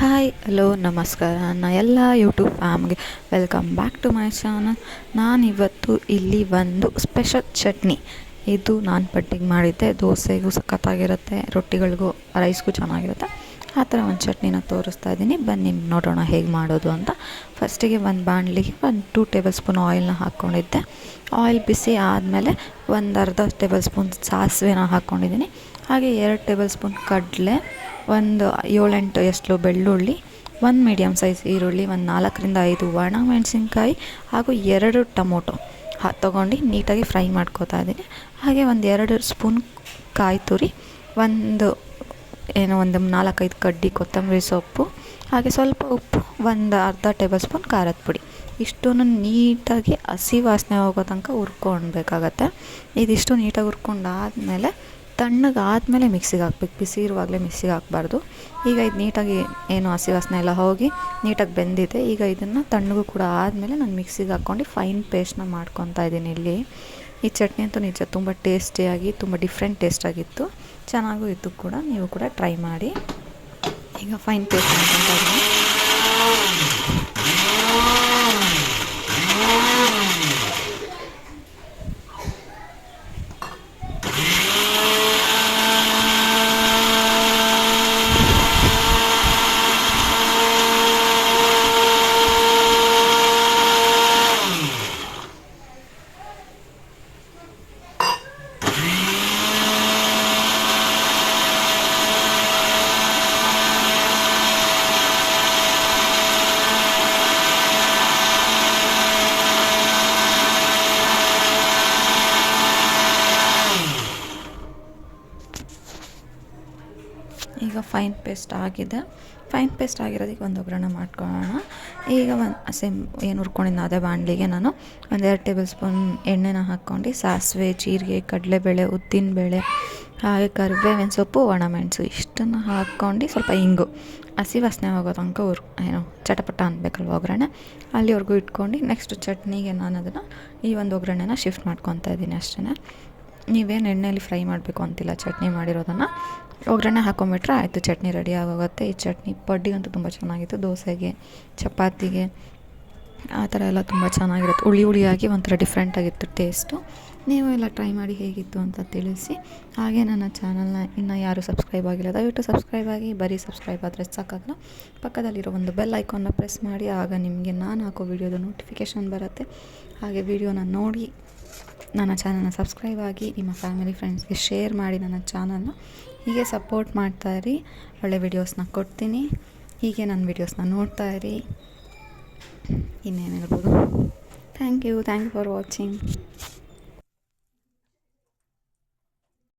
Hi hello ನಮಸ್ಕಾರ ನನ್ನ ಎಲ್ಲ ಯೂಟ್ಯೂಬ್ ಫ್ಯಾಮ್ಗೆ welcome back to my channel. ನಾನಿವತ್ತು ಇಲ್ಲಿ ಒಂದು ಸ್ಪೆಷಲ್ ಚಟ್ನಿ, ಇದು ನಾನು ಪಟ್ಟಿಗೆ ಮಾಡಿದ್ದೆ. ದೋಸೆಗೂ ಸಖತ್ತಾಗಿರುತ್ತೆ, ರೊಟ್ಟಿಗಳಿಗೂ ರೈಸ್ಗೂ ಚೆನ್ನಾಗಿರುತ್ತೆ. ಆ ಥರ ಒಂದು ಚಟ್ನಿನ ತೋರಿಸ್ತಾ ಇದ್ದೀನಿ, ಬನ್ನಿ ನೋಡೋಣ ಹೇಗೆ ಮಾಡೋದು ಅಂತ. ಫಸ್ಟಿಗೆ ಒಂದು ಬಾಣಲಿಗೆ ಒಂದು 2 ಟೇಬಲ್ ಸ್ಪೂನ್ ಆಯಿಲ್ನ ಹಾಕ್ಕೊಂಡಿದ್ದೆ. ಆಯಿಲ್ ಬಿಸಿ ಆದಮೇಲೆ ಒಂದು ಅರ್ಧ ಟೇಬಲ್ ಸ್ಪೂನ್ ಸಾಸಿವೆನ ಹಾಕ್ಕೊಂಡಿದ್ದೀನಿ. ಹಾಗೆ 2 ಟೇಬಲ್ ಸ್ಪೂನ್ ಕಡಲೆ, ಒಂದು 7-8 ಎಸ್ಳು ಬೆಳ್ಳುಳ್ಳಿ, ಒಂದು ಮೀಡಿಯಮ್ ಸೈಜ್ ಈರುಳ್ಳಿ, ಒಂದು 4ರಿಂದ 5 ಒಣ ಮೆಣಸಿನ್ಕಾಯಿ ಹಾಗೂ 2 ಟೊಮೊಟೊ ತೊಗೊಂಡು ನೀಟಾಗಿ ಫ್ರೈ ಮಾಡ್ಕೋತಾ ಇದ್ದೀನಿ. ಹಾಗೆ ಒಂದು 2 ಸ್ಪೂನ್ ಕಾಯಿ ತುರಿ, ಒಂದು 4-5 ಕಡ್ಡಿ ಕೊತ್ತಂಬರಿ ಸೊಪ್ಪು, ಹಾಗೆ ಸ್ವಲ್ಪ ಉಪ್ಪು, ಒಂದು ಅರ್ಧ ಟೇಬಲ್ ಸ್ಪೂನ್ ಖಾರದ ಪುಡಿ. ಇಷ್ಟನ್ನು ನೀಟಾಗಿ ಹಸಿ ವಾಸನೆ ಹೋಗೋ ತನಕ ಹುರ್ಕೊಳ್ಬೇಕಾಗತ್ತೆ. ಇದಿಷ್ಟು ನೀಟಾಗಿ ಹುರ್ಕೊಂಡಾದಮೇಲೆ ತಣ್ಣಗಾದಮೇಲೆ ಮಿಕ್ಸಿಗೆ ಹಾಕ್ಬೇಕು, ಬಿಸಿ ಇರುವಾಗಲೇ ಮಿಕ್ಸಿಗೆ ಹಾಕಬಾರ್ದು. ಈಗ ಇದು ನೀಟಾಗಿ ಹಸಿ ವಾಸನೆ ಎಲ್ಲ ಹೋಗಿ ನೀಟಾಗಿ ಬೆಂದಿದೆ. ಈಗ ಇದನ್ನು ತಣ್ಣಗೂ ಕೂಡ ಆದಮೇಲೆ ನಾನು ಮಿಕ್ಸಿಗೆ ಹಾಕ್ಕೊಂಡು ಫೈನ್ ಪೇಸ್ಟ್ನ ಮಾಡ್ಕೊತಾ ಇದ್ದೀನಿ. ಇಲ್ಲಿ ಈ ಚಟ್ನಿ ಅಂತೂ ನಿಜ ತುಂಬ ಟೇಸ್ಟಿಯಾಗಿ, ತುಂಬ ಡಿಫ್ರೆಂಟ್ ಟೇಸ್ಟಾಗಿತ್ತು, ಚೆನ್ನಾಗೂ ಇತ್ತು ಕೂಡ. ನೀವು ಕೂಡ ಟ್ರೈ ಮಾಡಿ. ಈಗ ಫೈನ್ ಪೇಸ್ಟ್ ಮಾಡ್ಕೊತಾ ಇದ್ದೀನಿ. ಈಗ ಫೈನ್ ಪೇಸ್ಟ್ ಆಗಿದೆ. ಫೈನ್ ಪೇಸ್ಟ್ ಆಗಿರೋದಕ್ಕೆ ಒಂದು ಒಗ್ಗರಣೆ ಮಾಡ್ಕೊಳ್ಳೋಣ. ಈಗ ಹುರ್ಕೊಂಡಿದ್ದು ಅದೇ ಬಾಣಲಿಗೆ ನಾನು ಒಂದು 2 ಟೇಬಲ್ ಸ್ಪೂನ್ ಎಣ್ಣೆನ ಹಾಕ್ಕೊಂಡು ಸಾಸಿವೆ, ಜೀರಿಗೆ, ಕಡಲೆಬೇಳೆ, ಉದ್ದಿನಬೇಳೆ, ಹಾಗೆ ಕರಿಬೇವಿನ ಸೊಪ್ಪು, ಒಣಮೆಣಸು ಇಷ್ಟನ್ನು ಹಾಕ್ಕೊಂಡು ಸ್ವಲ್ಪ ಇಂಗು, ಹಸಿ ವಾಸನೆ ಹೋಗೋ ತನಕ ಚಟಪಟ ಅನ್ಬೇಕಲ್ವ ಒಗ್ಗರಣೆ, ಅಲ್ಲಿವರೆಗೂ ಇಟ್ಕೊಂಡು ನೆಕ್ಸ್ಟ್ ಚಟ್ನಿಗೆ ನಾನು ಅದನ್ನು ಈ ಒಂದು ಒಗ್ಗರಣೆನ ಶಿಫ್ಟ್ ಮಾಡ್ಕೊತಾ ಇದ್ದೀನಿ ಅಷ್ಟೇ. ನೀವೇನು ಎಣ್ಣೆಯಲ್ಲಿ ಫ್ರೈ ಮಾಡಬೇಕು ಅಂತಿಲ್ಲ. ಚಟ್ನಿ ಮಾಡಿರೋದನ್ನು ಒಗ್ಗರಣೆ ಹಾಕೊಂಬಿಟ್ರೆ ಆಯಿತು, ಚಟ್ನಿ ರೆಡಿ ಆಗೋಗುತ್ತೆ. ಈ ಚಟ್ನಿ ಪಡ್ಡಿಗಂತೂ ತುಂಬ ಚೆನ್ನಾಗಿತ್ತು, ದೋಸೆಗೆ, ಚಪಾತಿಗೆ ಆ ಥರ ಎಲ್ಲ ತುಂಬ ಚೆನ್ನಾಗಿರುತ್ತೆ. ಹುಳಿಯಾಗಿ ಒಂಥರ ಡಿಫ್ರೆಂಟಾಗಿತ್ತು ಟೇಸ್ಟು. ನೀವು ಎಲ್ಲ ಟ್ರೈ ಮಾಡಿ ಹೇಗಿತ್ತು ಅಂತ ತಿಳಿಸಿ. ಹಾಗೆ ನನ್ನ ಚಾನಲ್ನ ಇನ್ನೂ ಯಾರು ಸಬ್ಸ್ಕ್ರೈಬ್ ಆಗಿಲ್ಲ ದಯವಿಟ್ಟು ಸಬ್ಸ್ಕ್ರೈಬ್ ಆಗಿ. ಬರೀ ಸಬ್ಸ್ಕ್ರೈಬ್ ಆದರೆ ಸಾಕಾಗಲ್ಲ, ಪಕ್ಕದಲ್ಲಿರೋ ಒಂದು ಬೆಲ್ ಐಕಾನ್ನ ಪ್ರೆಸ್ ಮಾಡಿ, ಆಗ ನಿಮಗೆ ನಾನು ಹಾಕೋ ವಿಡಿಯೋದ ನೋಟಿಫಿಕೇಷನ್ ಬರುತ್ತೆ. ಹಾಗೆ ವಿಡಿಯೋನ ನೋಡಿ ನನ್ನ ಚಾನಲ್ನ ಸಬ್ಸ್ಕ್ರೈಬ್ ಆಗಿ, ನಿಮ್ಮ ಫ್ಯಾಮಿಲಿ ಫ್ರೆಂಡ್ಸ್ಗೆ ಶೇರ್ ಮಾಡಿ. ನನ್ನ ಚಾನಲ್ನ ಹೀಗೆ ಸಪೋರ್ಟ್ ಮಾಡ್ತಾಯಿರಿ, ಒಳ್ಳೆ ವೀಡಿಯೋಸ್ನ ಕೊಡ್ತೀನಿ. ಹೀಗೆ ನನ್ನ ವೀಡಿಯೋಸ್ನ ನೋಡ್ತಾಯಿರಿ. ಇನ್ನೇನು ಹೇಳ್ಬೋದು. Thank you for watching.